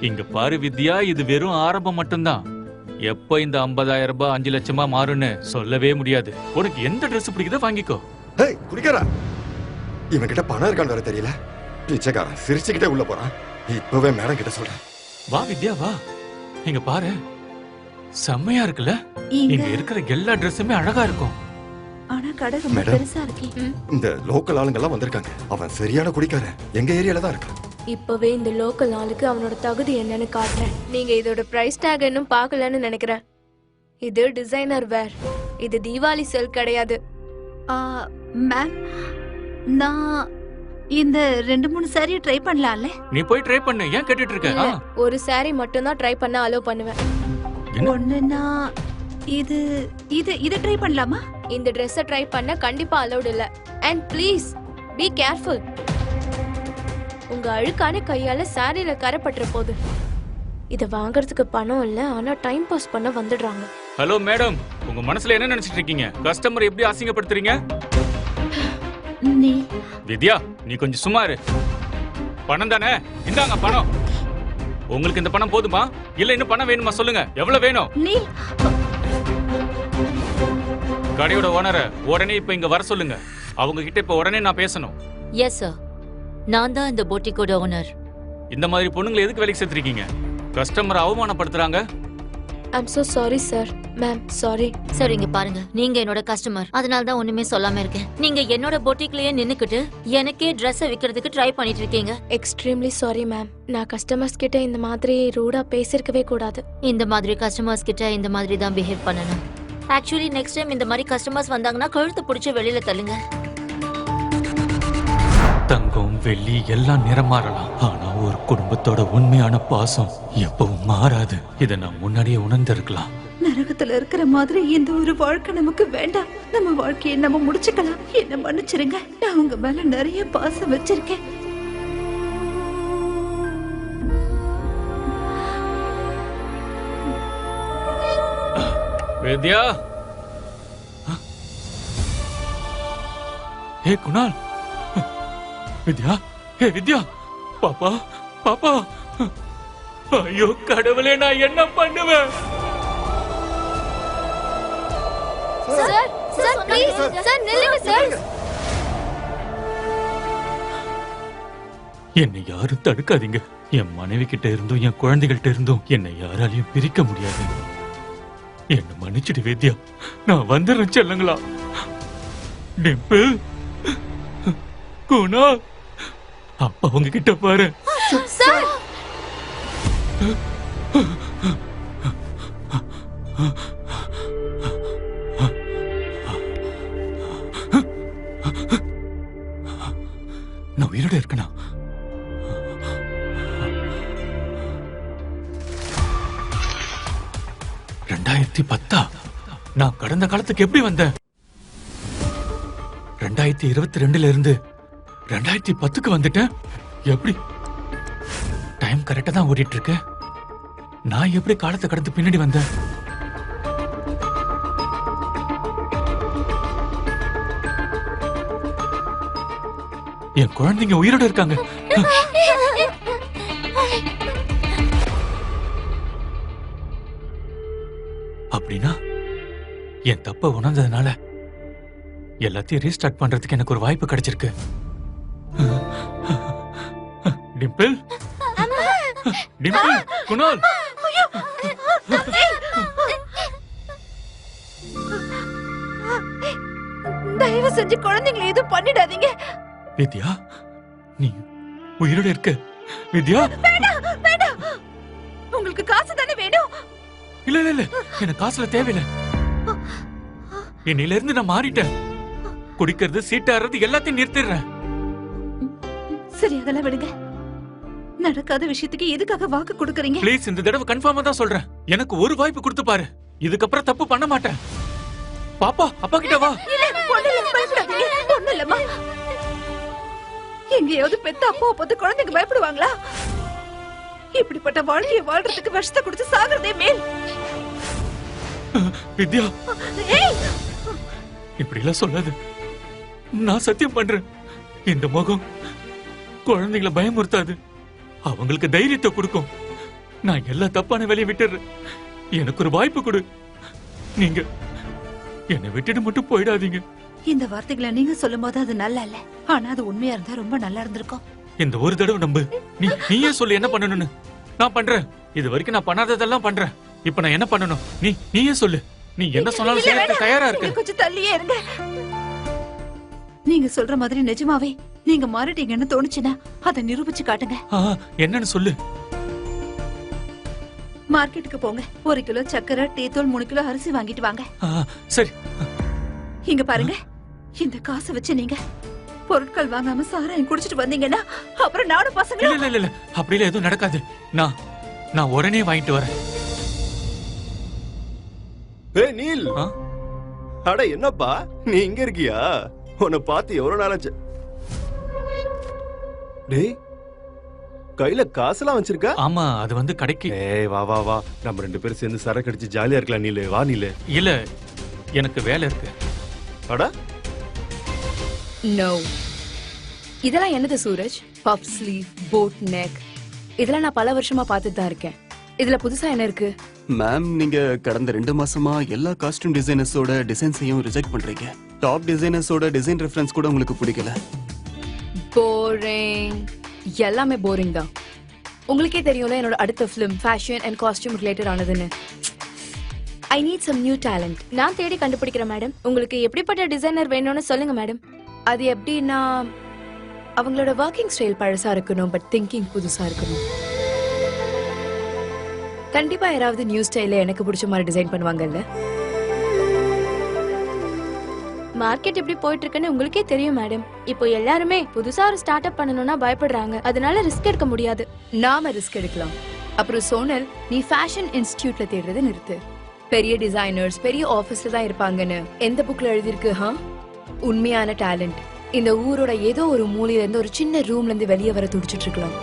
இங்க பாரு வித்யா, இது வெறும் ஆரம்பம் மட்டும்தான். எப்ப இந்த 50,000 ரூபாய் 5 லட்சமா மாறும்னு சொல்லவே முடியாது. உனக்கு எந்த ட்ரெஸ் பிடிக்குதோ வாங்கிக்கோ. குடிக்காரா, இவன் கிட்ட பணம் இருக்கான்னு வேற தெரியல. பிச்சைக்காரன் சிரிச்சுக்கிட்டே உள்ள போறான். இப்பவே மேடம் கிட்ட சொல்றேன். வா வித்யா வா, இங்க பாரு, செம்மையா இருக்குல்ல? இங்க இருக்கிற எல்லா ட்ரெஸ்ஸுமே அழகா இருக்கும். ஆனா கடை ரொம்ப பெருசா இருக்கே. இந்த லோக்கல் ஆளுங்க எல்லாம் வந்திருக்காங்க. அவன் சரியான குடிக்காரன். எங்க ஏரியால தான் இருக்கான். இப்பவே இந்த லோக்கல் ஆளுக்கு அவனோட தகுதி என்னன்னு காட்டுறேன். நீங்க இதோட பிரைஸ் டாக் இன்னும் பார்க்கலன்னு நினைக்கிறேன். இது டிசைனர் வேர். இது தீபாவளி சேல் கிடையாது. மேம், நான் இந்த 2-3 சாரியை ட்ரை பண்ணலாம்ல? நீ போய் ட்ரை பண்ணு, ஏன் கேட்டுட்டு இருக்க? ஒரு சாரி மட்டும் தான் ட்ரை பண்ண அலோ பண்ணுவேன். ஒண்ணுனா இது இது இது ட்ரை பண்ணலாமா? இந்த Dress-ஐ ட்ரை பண்ண கண்டிப்பா அலோட் இல்ல. And please be careful. உங்க அழுக்கான கையால சாரியில கரைப்பற்ற போது. இத வாங்குறதுக்கு பணம் இல்ல, ஆனா டைம் பாஸ் பண்ண வந்துடுறாங்க. ஹலோ மேடம், உங்க மனசுல என்ன நினைச்சிட்டு இருக்கீங்க? கஸ்டமர் எப்படி அசிங்கப்படுத்துறீங்க? நீ வித்யா, நீ கொஞ்சம் சும்மா இரு. பணம் தானே, இந்தாங்க பணம். உங்களுக்கு இந்த பணம் போதுமா இல்ல இன்னும் பணம் வேணுமா சொல்லுங்க, எவ்வளவு வேணும்? நீ கடையோட ஓனரை உடனே இப்ப இங்க வர சொல்லுங்க. அவங்க கிட்ட இப்ப உடனே நான் பேசணும். எஸ் சார், நான் தான் இந்த போட்டிக்கோட ஓனர். இந்த மாதிரி பொண்ணுங்களை எதுக்கு வேலைக்கு சேர்த்திருக்கீங்க? கஸ்டமரை அவமானப்படுத்துறாங்க. I'm so sorry sir. Ma'am sorry. Sir இங்க பாருங்க, நீங்க என்னோட கஸ்டமர், அதனால தான் ஒண்ணுமே சொல்லாம இருக்கேன். நீங்க என்னோட போட்டிக்லயே நின்னுக்கிட்டு எனக்கே Dress-ஐ விக்கிறதுக்கு ட்ரை பண்ணிட்டு இருக்கீங்க. Extremely sorry ma'am. நான் கஸ்டமர்ஸ் கிட்ட இந்த மாதிரி ரூடா பேசிருக்கவே கூடாது. இந்த மாதிரி கஸ்டமர்ஸ் கிட்ட இந்த மாதிரி தான் பிஹேவ் பண்ணணும். ஆக்சுவலி நெக்ஸ்ட் டைம் இந்த மாதிரி கஸ்டமர்ஸ் வந்தாங்கன்னா கழுத்து பிடிச்சு வெளியில தள்ளுங்க. தங்கம் வெள்ளி எல்லாம் நிறம் மாறலாம், ஆனா ஒரு குடும்பத்தோட உண்மையான பாசம் எப்பவும் மாறாது. இதை நான் முன்னாடியே உணர்ந்திருக்கலாம். நரகத்துல இருக்கிற மாதிரி இந்த ஒரு வாழ்க்கை நமக்கு வேண்டாம். நம்ம வாழ்க்கையை நம்ம முடிச்சுக்கலாம். என்ன மன்னிச்சிருங்க, நான் உங்க மேல நிறைய பாசம் வச்சிருக்கேன். வித்யா, ஹே குணால், வித்யா, ஹே வித்யா, பாப்பா பாப்பா, ஐயோ கடவுளே, நான் என்ன பண்ணுவேன்? சார் சார் ப்ளீஸ் சார் நில்லுங்க சார். என்னை யாரும் தடுக்காதீங்க. என் மனைவி கிட்ட இருந்தும் என் குழந்தைகிட்ட இருந்தும் என்னை யாராலையும் பிரிக்க முடியாது. என்ன மன்னிச்சிடு வித்யா, நான் வந்துடுறேன் செல்லுங்களா. டிம்பிள், குணா, அப்பா உங்ககிட்ட பாரு. சார் நான் உயிரோட இருக்கணும். நான் கடந்த காலத்துக்கு எப்படி வந்தேன்? 2022 இருந்து 2010க்கு வந்துட்டேன். எப்படி? டைம் கரெக்டா தான் ஓடிட்டு இருக்கு. நான் எப்படி காலத்தை கடந்து பின்னாடி வந்தேன்? என் குழந்தைங்க உயிரோட இருக்காங்க. அப்படின்னா என் தப்ப உணர்ந்ததுனால எல்லாத்தையும் ரீஸ்டார்ட் பண்றதுக்கு எனக்கு ஒரு வாய்ப்பு கிடைச்சிருக்கு. டிம்பிள், டிம்பிள், குணால், தயவு செஞ்சு குழந்தைங்களை எதுவும் பண்ணிடாதீங்க. வித்யா, நீ உயிரோட இருக்க. வித்யா, வேண்டாம் வேண்டாம். உங்களுக்கு காசு தானே வேணும்? இல்ல இல்ல இல்ல, எனக்கு காசுல தேவையில்லை. இன்னில இருந்து நான் மாறிட்டேன். குடிக்கிறது, சீட்டாடுறது எல்லாத்தையும் நிறுத்திடுறேன். சரி, அதெல்லாம் விடுங்க. நடக்காத விஷயத்துக்கு எதுக்காக வாக்கு கொடுக்கறீங்க? ப்ளீஸ், இந்த தடவை கன்ஃபார்மா தான் சொல்றேன். எனக்கு ஒரு வாய்ப்பு கொடுத்து பாரு. இதுக்கப்புறம் தப்பு பண்ண மாட்டேன். பாப்பா, அப்பா கிட்ட வா. ஒண்ணு இல்லம்மா. எங்கேயாவது பெத்த அப்பாவை பார்த்து குழந்தைங்க பயப்படுவாங்களா? இப்படிப்பட்ட வாழ்க்கையை வாழ்றதுக்கு விஷத்தை குடிச்சு சாகிறதே மேல். வித்யா, இப்படி எல்லாம் சொல்லாது. நான் சத்தியம் பண்றேன், இந்த முகம் குழந்தைகளை பயமுறுத்தாது, அவங்களுக்கு தைரியத்தை கொடுக்கும். நான் எல்லா தப்பான வேலையை விட்டுறேன். எனக்கு ஒரு வாய்ப்பு கொடு. நீங்க என்னை விட்டுட்டு மட்டும் போயிடாதீங்க. இந்த வார்த்தைகளை நீங்க சொல்லும் போது அது நல்லா இல்ல, ஆனா அது உண்மையா இருந்தா ரொம்ப நல்லா இருந்திருக்கும். இந்த ஒரு தடவை நம்பு. நீயே சொல்லு என்ன பண்ணணும்னு. நான் பண்றேன். இது வரைக்கும் நான் பண்ணாததெல்லாம் பண்றேன். இப்ப நான் என்ன பண்ணணும்? நீயே சொல்லு. நீ என்ன சொன்னாலும் செய்யறதுக்கு தயாரா இருக்கு. நீங்க கொஞ்சம் தள்ளியே இருங்க. நீங்க சொல்ற மாதிரி நிஜமாவே நீங்க மாறிட்டீங்கன்னு தோணுச்சுன்னா அதை நிரூபிச்சு காட்டுங்க. என்னன்னு சொல்லு. மார்க்கெட்டுக்கு போங்க, 1 கிலோ சக்கரை, டீ தூள், 3 கிலோ அரிசி வாங்கிட்டு வாங்க. சரி. இங்க பாருங்க, இந்த காசை வச்சு நீங்க பொருட்கள் வாங்காம சாராயம் குடிச்சிட்டு வந்தீங்கன்னா அப்புறம் நானும் பசங்க. இல்ல அப்படிலாம் எதுவும் நடக்காது. நான் உடனே வாங்கிட்டு வரேன். நீல், அட என்னப்பா நீ இங்க இருக்கியா? உன்னை பார்த்து எவ்வளவு நாளாச்சு. டேய், கையில காசெல்லாம் வச்சிருக்க? ஆமா, அது வந்து கடைக்கு. வா வா வா, நம்ம 2 பேரும் சேர்ந்து சரக்கு அடிச்சு ஜாலியா இருக்கலாம். நீலு வா. நீலு இல்ல, எனக்கு வேலை இருக்கு. அட நோ, இதெல்லாம் என்னது Suraj? Puff sleeve, boat neck, இதெல்லாம் நான் பல வருஷமா பார்த்துட்டு தான் இருக்கேன். இதுல புதுசா என்ன இருக்கு? மேம், நீங்க கடந்த 2 மாசமா எல்லா காஸ்டியூம் டிசைனர்ஸோட டிசைன்ஸையும் ரிஜெக்ட் பண்றீங்க. டாப் டிசைனர்ஸோட டிசைன் ரெஃபரன்ஸ் கூட உங்களுக்கு பிடிக்கல. போரிங், எல்லாமே போரிங் தான். உங்களுக்கே தெரியும்ல என்னோட அடுத்த film fashion and costume related ஆனதுன்னு. I need some new talent. நான் தேடி கண்டுபிடிக்கிறேன் மேடம். உங்களுக்கு எப்படிப்பட்ட டிசைனர் வேணும்னு சொல்லுங்க மேடம். அது எப்படின்னா, அவங்களோட ஒர்க்கிங் ஸ்டைல் பழசா இருக்கணும், பட் திங்கிங் புதுசா இருக்கணும். கண்டிப்பா யாராவது நியூ ஸ்டைல்ல எனக்கு பிடிச்ச மாதிரி டிசைன் பண்ணுவாங்கல்ல. மார்க்கெட் எப்படி போயிட்டு இருக்குன்னு உங்களுக்கே தெரியும் மேடம். இப்போ எல்லாருமே புதுசா ஒரு ஸ்டார்ட் அப் பண்ணணும்னா பயப்படுறாங்க. அதனால ரிஸ்க் எடுக்க முடியாது. நாம ரிஸ்க் எடுக்கலாம். அப்புறம் சோனல், நீ ஃபேஷன் இன்ஸ்டிடியூட்ல தேடுறதை நிறுத்து. பெரிய டிசைனர்ஸ் பெரிய ஆபீஸ்ல தான் இருப்பாங்கன்னு எந்த புக்ல எழுதிருக்கு? உண்மையான டேலண்ட் இந்த ஊரோட ஏதோ ஒரு மூலையில இருந்து ஒரு சின்ன ரூம்ல இருந்து வெளியே வர துடிச்சிட்டு இருக்கலாம்.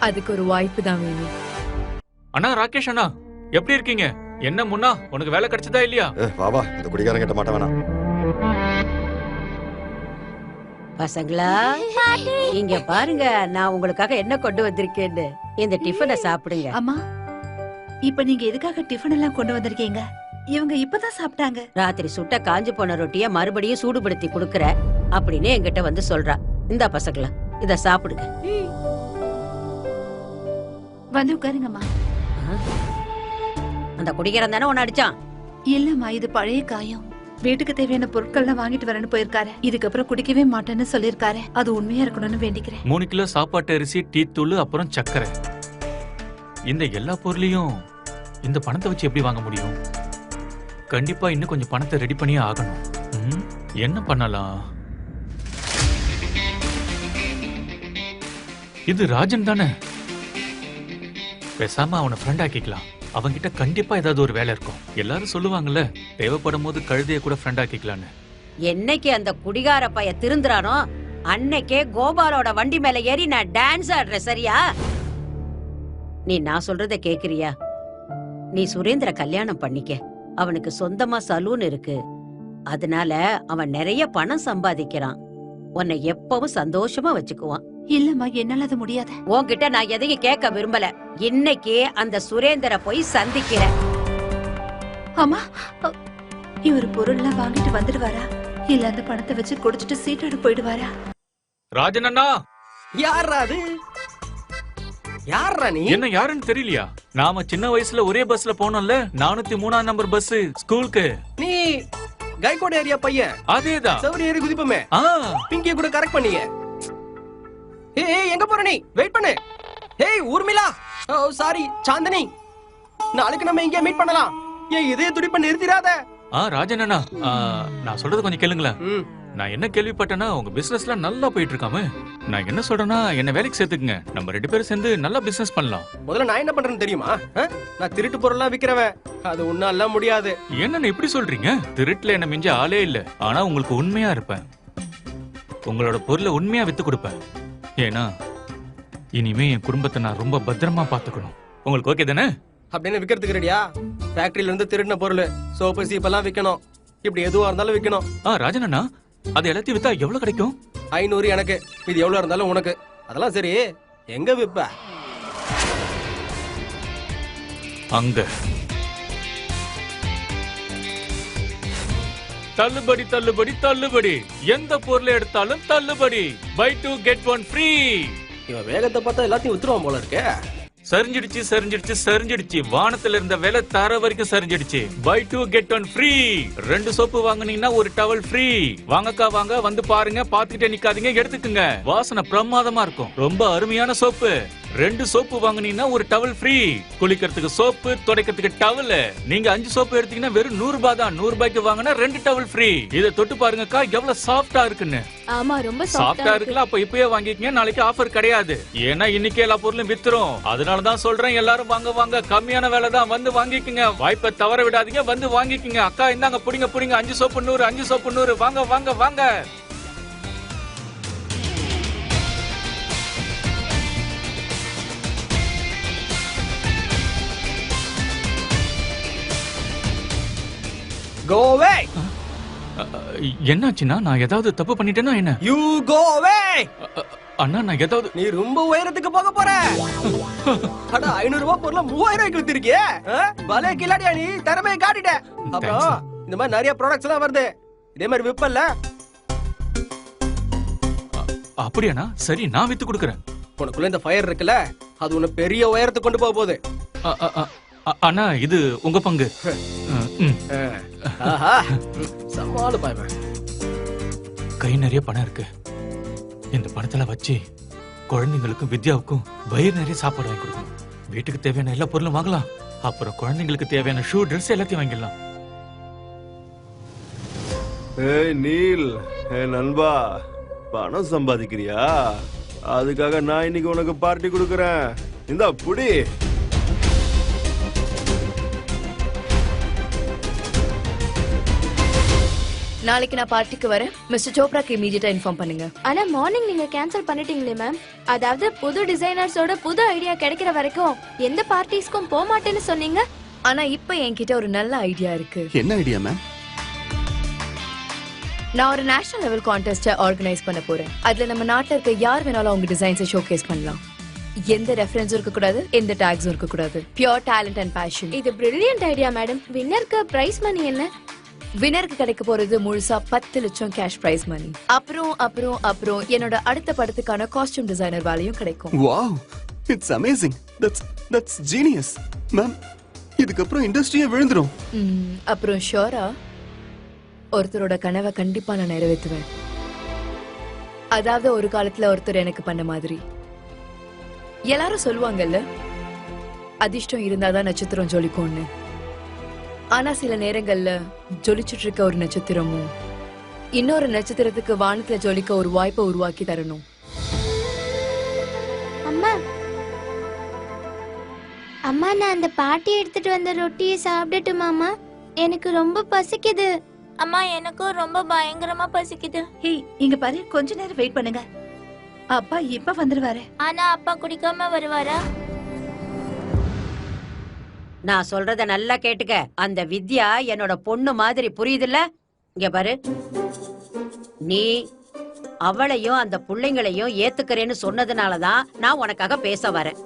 அதுக்கு ஒரு வாய்ப்பு தான் வேணும். அண்ணா ராகேஷ் அண்ணா, எப்படி இருக்கீங்க? என்ன முன்னா, உனக்கு வேலை கிடைச்சதா இல்லையா? வா வா, இந்த குடிகாரன் கிட்ட மாட்ட வேணாம். பசங்களா, இங்க பாருங்க, நான் உங்களுக்காக என்ன கொண்டு வந்திருக்கேன்னு. இந்த டிஃபனை சாப்பிடுங்க. அம்மா, இப்ப நீங்க எதுக்காக டிஃபன் எல்லாம் கொண்டு வந்திருக்கீங்க? இவங்க இப்பதான் சாப்பிட்டாங்க. ராத்திரி சுட்ட காஞ்சு போன ரொட்டிய மறுபடியும் சூடுபடுத்தி குடுக்கற அப்படின்னு என்கிட்ட வந்து சொல்றா. இந்த பசங்களா, இத சாப்பிடுங்க. வந்து உட்காருங்கம்மா. அந்த குடிக்கிறன் தானே உன்னை அடிச்சான்? இல்லம்மா, இது பழைய காயம். வீட்டுக்கு தேவையான பொருட்கள்லாம் வாங்கிட்டு வரேன்னு போயிருக்காரு. இதுக்கப்புறம் குடிக்கவே மாட்டேன்னு சொல்லிருக்காரு. அது உண்மையா இருக்கணும்னு வேண்டிக்கிறேன். 3 கிலோ சாப்பாட்டு அரிசி, டீ தூள், அப்புறம் சக்கரை. இந்த எல்லா பொருளையும் இந்த பணத்தை வச்சு எப்படி வாங்க முடியும்? கண்டிப்பா இன்னும் கொஞ்சம் பணத்தை ரெடி பண்ணியே ஆகணும். என்ன பண்ணலாம்? இது ராஜன் தானே? பேசாம அவனை ஃப்ரெண்ட் ஆக்கிக்கலாம். அவன்கிட்ட கண்டிப்பா ஏதாவது ஒரு வேலை இருக்கும். எல்லாரும் சொல்லுவாங்கல்ல, தேவைப்படும் போது கழுதைய கூட ஃப்ரெண்ட் ஆக்கிக்கலான்னு. என்னைக்கு அந்த குடிகார பைய திருந்துறானோ அன்னைக்கே கோபாலோட வண்டி மேல ஏறி நான் டான்ஸ் ஆடுறேன். சரியா? நீ நான் சொல்றத கேக்குறியா? நீ சுரேந்திர கல்யாணம் பண்ணிக்க. அவனுக்கு சொந்தமா சலூன் இருக்கு. அதனால அவன் நிறைய பணம் சம்பாதிக்கிறான். உன்னை எப்பவும் சந்தோஷமா வச்சுக்குவான். இல்லம்மா, என்னால அது முடியாது. உன்கிட்ட நான் எதையும் கேட்க விரும்பல. இன்னைக்கு அந்த சுரேந்திர போய் சந்திக்கிறேன். அம்மா, இவர் பொருள்லாம் வாங்கிட்டு வந்துடுவாரா? இல்ல அந்த பணத்தை வச்சு குடிச்சிட்டு சீட்டாடு போயிடுவாரா? ராஜன் அண்ணா, யாரா அது? யாரா நீ? என்ன யாருன்னு தெரியலையா? நாம சின்ன வயசுல ஒரே பஸ்ல போனோம்ல, 403ஆம் நம்பர் பஸ் ஸ்கூலுக்கு. நீ கைகோட ஏரியா பையன்? அதேதான். சவரி ஏறி குதிப்பமே. பிங்கிய கூட கரெக்ட் பண்ணீங்க. ஏய், எங்க போற நீ? வெயிட் பண்ணு. ஏய் ஊர்மிளா, ஓ சாரி சாந்தினி, நாளைக்கு நம்ம இங்க மீட் பண்ணலாம். ஏய், இதே துடிப்ப நிறுத்திராத. ராஜன் அண்ணா, நான் சொல்றது கொஞ்சம் கேளுங்களேன். நான் என்ன கேள்விப்பட்டேன்னா, உங்க பிசினஸ்ல நல்லா போயிட்டு இருக்காம. நான் என்ன சொல்றேன்னா, என்ன வேலைக்கு சேர்த்துக்குங்க. நம்ம 2 பேரும் சேர்ந்து நல்லா பிசினஸ் பண்ணலாம். முதல்ல நான் என்ன பண்றேன்னு தெரியுமா? நான் திருட்டு பொருள்லாம் விக்கிறவன். அது உன்னால முடியாது. என்னன்னு இப்படி சொல்றீங்க? திருட்டுல என்ன மிஞ்ச ஆளே இல்ல. ஆனா உங்களுக்கு உண்மையா இருப்பேன். உங்களோட பொருளை உண்மையா வித்து கொடுப்பேன். ஏன்னா இனிமே என் குடும்பத்தை நான் ரொம்ப பத்திரமா பாத்துக்கணும். உங்களுக்கு ஓகே தானே? அப்படின்னு விக்கிறதுக்கு ரெடியா? ஃபேக்டரியில இருந்து திருடின பொருள், சோப்பு சீப்பெல்லாம் விக்கணும். இப்படி எதுவா இருந்தாலும் விக்கணும். ராஜன் அண்ணா, அது எல்லாத்தையும் வித்தா எவ்வளவு கிடைக்கும்? 500 எனக்கு, இது எவ்வளவு இருந்தாலும் உனக்கு. அதெல்லாம் சரி, எங்க விப்ப? அங்க. தள்ளுபடி தள்ளுபடி தள்ளுபடி, எந்த பொருளை எடுத்தாலும் தள்ளுபடி. Buy 2 get 1 free. இவன் வேகத்தை பார்த்தா எல்லாத்தையும் வித்துருவான் போல இருக்கே. சரிஞ்சிடுச்சு சரிஞ்சிடுச்சு சரிஞ்சிடுச்சு, வானத்துல இருந்த விலை தர வரைக்கும் சரிஞ்சிடுச்சு. Buy 2 get 1 free. 2 சோப்பு வாங்குனீங்கன்னா ஒரு டவல் ஃப்ரீ. வாங்கக்கா வாங்க, வந்து பாருங்க, பாத்துக்கிட்டே நிக்காதீங்க, எடுத்துக்குங்க. வாசனை பிரமாதமா இருக்கும், ரொம்ப அருமையான சோப்பு. 2 சோப்பு வாங்குனீங்கன்னா ஒரு டவல் ஃப்ரீ. குளிக்கிறதுக்கு சோப்பு, துடைக்கிறதுக்கு டவல். நீங்க 5 சோப்பு எடுத்தீங்கன்னா வெறும் 100 ரூபாய் தான். 100 ரூபாய்க்கு வாங்கினா 2 டவல் ஃப்ரீ. இதை தொட்டு பாருங்கக்கா, எவ்வளவு சாஃப்டா இருக்குன்னு. ஆமா, ரொம்ப சாஃப்டா இருக்குல்ல? அப்ப இப்பயே வாங்கிக்கங்க, நாளைக்கு ஆஃபர் கிடையாது. ஏன்னா இன்னைக்கு எல்லா பொருளும் வித்துரும். அதனாலதான் சொல்றேன், எல்லாரும் வாங்க வாங்க, கம்மியான வேலை தான், வந்து வாங்கிக்கங்க. வாய்ப்பை தவற விடாதீங்க, வந்து வாங்கிக்கங்க. அக்கா இந்தாங்க, புடிங்க புடிங்க, 5 சோப்பு 100, 5 சோப்பு 100. வாங்க வாங்க வாங்க. Go away. என்னாச்சுன்னா, நான் ஏதாவது தப்பு பண்ணிட்டேன்னா என்ன? You go away. அண்ணா, நான் ஏதாவது... நீ ரொம்ப உயரத்துக்கு போக போற. அட 500 ரூபாய் பொருள 3000 ரூபாய்க்கு வித்திருக்கியே. பலே கில்லாடியா, நீ திறமையை காட்டிட்ட. அப்புறம் இந்த மாதிரி நிறைய ப்ராடக்ட்ஸ் எல்லாம் வருது, இதே மாதிரி விப்பல்ல. அப்படியாண்ணா? சரி, நான் வித்து கொடுக்கறேன். உனக்குள்ள இந்த ஃபயர் இருக்குல்ல, அது உன்னை பெரிய உயரத்துக்கு கொண்டு போக போகுது. அண்ணா, இது உங்க பங்கு. சமாளு பாய்மா. கை நிறைய பணம் இருக்கு. இந்த பணத்துல வச்சு குழந்தைங்களுக்கும் வித்யாவுக்கும் வயிறு நிறைய சாப்பாடு வாங்கி கொடுக்கணும். வீட்டுக்கு தேவையான எல்லா பொருளும் வாங்கலாம். அப்புறம் குழந்தைங்களுக்கு தேவையான ஷூ, ட்ரெஸ் எல்லாத்தையும் வாங்கிடலாம். ஏய் நீல், நண்பா, பணம் சம்பாதிக்கிறியா? அதுக்காக நான் இன்னைக்கு உனக்கு பார்ட்டி கொடுக்கறேன். இந்தா புடி. நாளைக்கு நான் பார்ட்டிக்கு வரேன். மிஸ்டர் சோப்ராக்கு இமீடியட்டா இன்ஃபார்ம் பண்ணுங்க. ஆனா மார்னிங் நீங்க கேன்சல் பண்ணிட்டீங்களே மேம். அதாவது புது டிசைனர்ஸோட புது ஐடியா கிடைக்கிற வரைக்கும் எந்த பார்ட்டிஸ்க்கும் போக மாட்டேன்னு சொன்னீங்க. ஆனா இப்ப என்கிட்ட ஒரு நல்ல ஐடியா இருக்கு. என்ன ஐடியா மேம்? நான் ஒரு நேஷனல் லெவல் கான்டெஸ்ட ஆர்கனைஸ் பண்ண போறேன். அதுல நம்ம நாட்டுல இருக்க யார் வேணாலும் அவங்க டிசைன்ஸை ஷோகேஸ் பண்ணலாம். எந்த ரெஃபரன்ஸும் இருக்க கூடாது, எந்த டாக்ஸும் இருக்க கூடாது. Pure talent and passion. இது பிரில்லியன்ட் ஐடியா மேடம். வின்னருக்கு பிரைஸ் மணி என்ன? வினருக்கு கிடைக்க போறது முழுசா 10 லட்சம் கேஷ் பிரைஸ் மணி. அப்புறம் என்னோட அடுத்த படத்துக்கான காஸ்டியூம் டிசைனர் வேலையும் கிடைக்கும். Wow, it's amazing. That's genius ma'am. இதுக்கப்புறம் இண்டஸ்ட்ரியே விழுந்துரும். அப்புறம் ஷோரா ஒருத்தரோட கனவை கண்டிப்பா நான் நிறைவேற்றுவேன். அதாவது ஒரு காலத்துல ஒருத்தர் எனக்கு பண்ண மாதிரி. எல்லாரும் சொல்லுவாங்கல்ல, அதிர்ஷ்டம் இருந்தாதான் நட்சத்திரம் ஜொலிக்கும்னு. ஆனா சில நேரங்கள்ல ஜொலிச்சுட்டு இருக்க ஒரு நட்சத்திரமும் இன்னொரு நட்சத்திரத்துக்கு வானத்துல ஜொலிக்க ஒரு வாய்ப்பை உருவாக்கி தரணும். அம்மா அம்மா, நான் அந்த பாட்டி எடுத்துட்டு வந்த ரொட்டியை சாப்பிடட்டுமாமா? எனக்கு ரொம்ப பசிக்குது. அம்மா, எனக்கும் ரொம்ப பயங்கரமா பசிக்குது. ஹே, இங்க பாரு, கொஞ்ச நேரம் வெயிட் பண்ணுங்க. அப்பா இப்ப வந்துருவாரு. ஆனா அப்பா குடிக்காம வருவாரா? நான் சொல்றத நல்லா கேட்டுக்க. அந்த வித்யா என்னோட பொண்ணு மாதிரி, புரியுதுல்ல? இங்க பாரு, நீ அவளையும் அந்த பிள்ளைங்களையும் ஏத்துக்கிறேன்னு சொன்னதுனாலதான் நான் உனக்காக பேச வரேன்.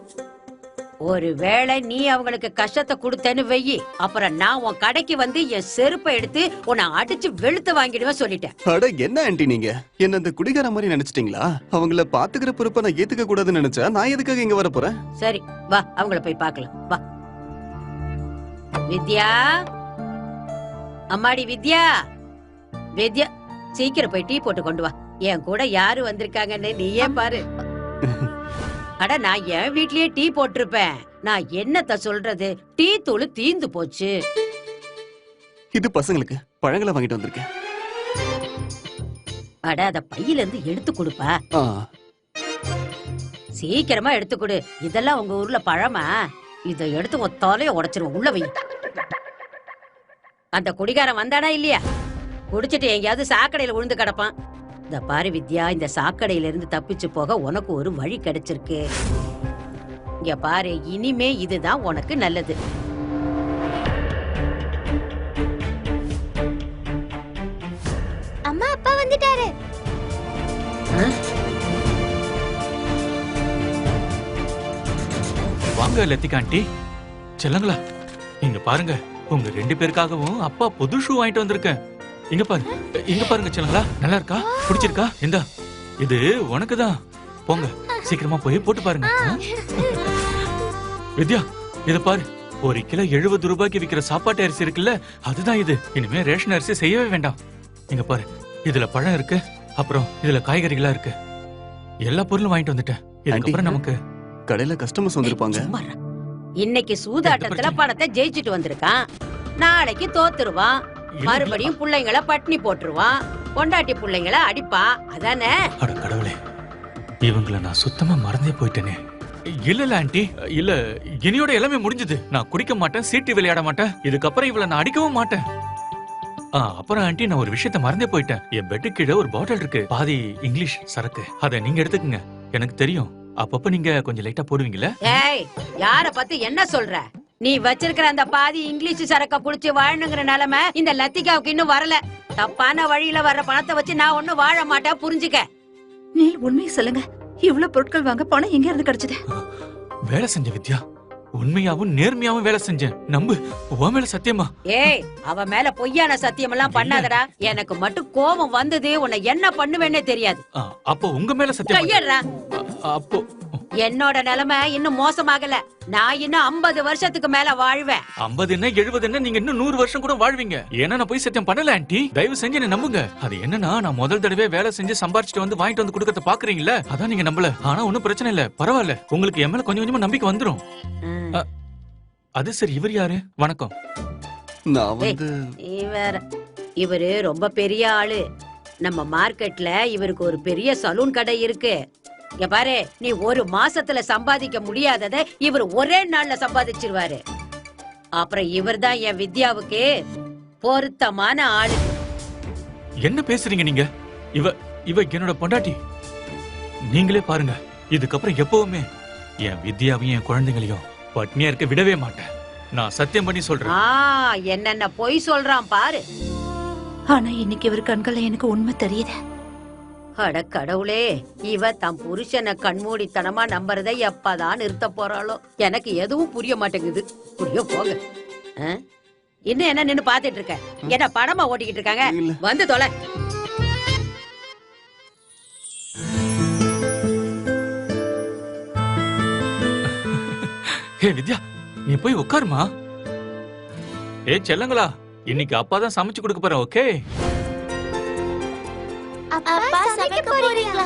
ஒருவேளை நீ அவங்களுக்கு கஷ்டத்தை கொடுத்தேன்னு வெயி, அப்புறம் நான் உன் கடைக்கு வந்து என் செருப்பை எடுத்து உன்னை அடிச்சு வெளுத்து வாங்கிடுவேன் சொல்லிட்டேன். அட என்ன ஆண்டி, நீங்க என்ன அந்த குடிகார மாதிரி நினைச்சிட்டீங்களா? அவங்கள பாத்துக்கிற பொறுப்பை நான் ஏத்துக்க கூடாதுன்னு நினைச்சா நான் எதுக்காக இங்க வர போறேன்? சரி வா, அவங்கள போய் பார்க்கலாம் வா. வித்யா, அம்மாடி வித்யா, வித்யா, சீக்கிரம் போய் டீ போட்டு கொண்டு வா. என் கூட யாரு வந்திருக்காங்கன்னு நீயே பாரு. அட, நான் என் வீட்லயே டீ போட்டிருப்பேன். நான் என்னத்த சொல்றது, டீ தூள் தீந்து போச்சு. இது பசங்களுக்கு பழங்களை வாங்கிட்டு வந்திருக்கேன். அட, அத பையில இருந்து எடுத்து கொடுப்பா. சீக்கிரமா எடுத்து கொடு. இதெல்லாம் உங்க ஊர்ல பழமா? இத எடுத்து உன் தலைய உடைச்சிருவோம். உள்ள வை. அந்த குடிகாரன் வந்தானா இல்லையா? குடிச்சிட்டு எங்கேயாவது சாக்கடையில விழுந்து கிடப்பான். இந்த பாரு வித்யா, இந்த சாக்கடையில இருந்து தப்பிச்சு போக உனக்கு ஒரு வழி கிடைச்சிருக்கு. இங்க பாரு, இனிமே இதுதான் உனக்கு நல்லது. அம்மா, அப்பா வந்துட்டாரு. வாங்க லத்திகா ஆண்டி, செல்லங்களா? பாருங்க, உங்க 2 பேருக்காகவும் அப்பா புது ஷூ வாங்கிட்டு வந்திருக்கேன். இங்க பாருங்க செல்லங்களா, நல்லா இருக்கா? பிடிச்சிருக்கா? இந்தா, இது உனக்கு தான். போங்க, சீக்கிரமா போய் போட்டு பாருங்க. வித்யா, இத பாரு, 1 கிலோ 70 ரூபாய்க்கு விக்கிற சாப்பாட்டு அரிசி இருக்குல்ல, அதுதான் இது. இனிமே ரேஷன் அரிசி செய்யவே வேண்டாம். இங்க பாரு, இதுல பழம் இருக்கு, அப்புறம் இதுல காய்கறிகளா இருக்கு. எல்லா பொருளும் வாங்கிட்டு வந்துட்டேன். இதுக்கப்புறம் நமக்கு கடையில கஸ்டமர்ஸ் வந்திருப்பாங்க. இன்னைக்கு சூதாட்டத்துல பணத்தை ஜெயிச்சிட்டு வந்திருக்கான், நாளைக்கு தோத்துருவான், மறுபடியும் பிள்ளைங்கள பட்னி போட்டுருவான், பொண்டாட்டி பிள்ளைங்கள அடிப்பான். அதானே? அட கடவுளே, இவங்கள நான் சுத்தமா மறந்தே போயிட்டேனே. இல்ல ஆண்டி, இல்ல, இனியோட எல்லாமே முடிஞ்சது. நான் குடிக்க மாட்டேன், சீட்டு விளையாட மாட்டேன், இதுக்கப்புறம் இவளை நான் அடிக்கவும் மாட்டேன். அப்புறம் ஆண்டி, நான் ஒரு விஷயத்த மறந்தே போயிட்டேன். என் பெட்டு கீழே ஒரு பாட்டில் இருக்கு, பாதி இங்கிலீஷ் சரக்கு. அதை நீங்க எடுத்துக்கங்க. எனக்கு தெரியும், அப்பப்ப நீங்க கொஞ்சம் லைட்டா போடுவீங்கல்ல. ஏய், யார பத்தி என்ன சொல்ற? நீ வச்சிருக்கிற அந்த பாதி இங்கிலீஷ் சரக்க குடிச்சு வாழணுங்கிற நிலைமை இந்த லத்திகாவுக்கு இன்னும் வரல. தப்பான வழியில வர்ற பணத்தை வச்சு நான் ஒண்ணும் வாழ மாட்டேன், புரிஞ்சுக்க. நீல், உண்மையை சொல்லுங்க, இவ்வளவு பொருட்கள் வாங்க பணம் எங்க இருந்து கிடைச்சது? வேலை செஞ்ச வித்யா, உண்மையாவும் நேர்மையாவும் வேலை செஞ்சேன். நம்பு, உன் மேல சத்தியமா. ஏய், அவ மேல பொய்யான சத்தியம் எல்லாம் பண்ணாதடா. எனக்கு மட்டும் கோபம் வந்தது, உன்னை என்ன பண்ணுவேன்னே தெரியாது. அப்போ உங்க மேல சத்தியம். கையடுறா. அப்போ என்னோட நிலைமை இன்னும் மோசமாகல. நான் இன்னும் 50 வருஷத்துக்கு மேல வாழ்வேன். 50 என்ன 70 என்ன, நீங்க இன்னும் 100 வருஷம் கூட வாழ்வீங்க. ஏன்னா நான் போய் சத்தியம் பண்ணல ஆண்டி. தயவு செஞ்சு என்ன நம்புங்க. அது என்னன்னா, நான் முதல் தடவை வேலை செஞ்சு சம்பாரிச்சுட்டு வந்து வாங்கிட்டு வந்து கொடுக்கறத பாக்குறீங்களா, அதான் நீங்க நம்பல. ஆனா ஒண்ணும் பிரச்சனை இல்ல, பரவாயில்ல. உங்களுக்கு என் மேல கொஞ்சம் கொஞ்சமா நம்பிக்கை வந்துரும். அது சரி, இவர் யாரு? வணக்கம். நான் வந்து இவரு ரொம்ப பெரிய ஆளு. நம்ம மார்க்கெட்ல இவருக்கு ஒரு பெரிய சலூன் கடை இருக்கு. இங்க பாரு, நீ 1 மாசத்துல சம்பாதிக்க முடியாததை இவர் ஒரே நாள்ல சம்பாதிச்சிருவாரு. அப்புறம் இவர் தான் என் வித்யாவுக்கு பொருத்தமான ஆளு. என்ன பேசுறீங்க நீங்க? இவ என்னோட பொண்டாட்டி. நீங்களே பாருங்க, இதுக்கப்புறம் எப்பவுமே என் வித்யாவையும் என் குழந்தைகளையும் பட்னியா இருக்க விடவே மாட்டேன். நான் சத்தியம் பண்ணி சொல்றேன். என்னென்ன பொய் சொல்றான் பாரு. ஆனா இன்னைக்கு இவர் கண்கள்ல எனக்கு உண்மை தெரியுது. அட கடவுளே, இவ தம் புருஷனை கண்மூடித்தனமா நம்புறதை எப்பதான் நிறுத்த போறாளோ? எனக்கு எதுவும் புரிய மாட்டேங்குது. புரிய போக. இன்னும் என்ன நின்னு பாத்துட்டு இருக்க? என்ன படமா ஓட்டிக்கிட்டு இருக்காங்க? வந்து தொலை. ஹே வித்யா, நீ போய் உட்காருமா. ஏ செல்லங்களா, இன்னைக்கு அப்பா தான் சமைச்சு கொடுக்க போறேன். ஓகே? அப்பா சமைக்க போறீங்களா?